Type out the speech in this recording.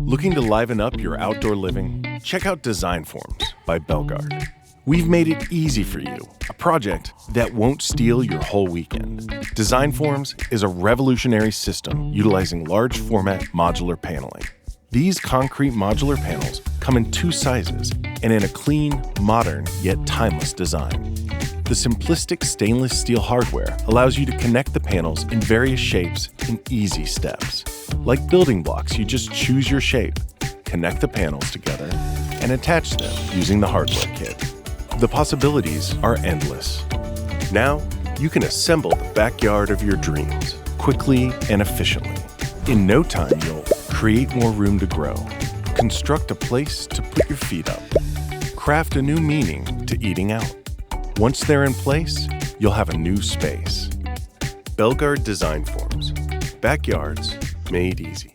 Looking to liven up your outdoor living? Check out DESIGNFORMS by Belgard. We've made it easy for you, a project that won't steal your whole weekend. DESIGNFORMS is a revolutionary system utilizing large format modular paneling. These concrete modular panels come in 2 sizes and in a clean, modern, yet timeless design. The simplistic stainless steel hardware allows you to connect the panels in various shapes in easy steps. Like building blocks, you just choose your shape, connect the panels together, and attach them using the hardware kit. The possibilities are endless. Now, you can assemble the backyard of your dreams quickly and efficiently. In no time, you'll create more room to grow, construct a place to put your feet up, craft a new meaning to eating out. Once they're in place, you'll have a new space. Belgard DESIGNFORMS. Backyards made easy.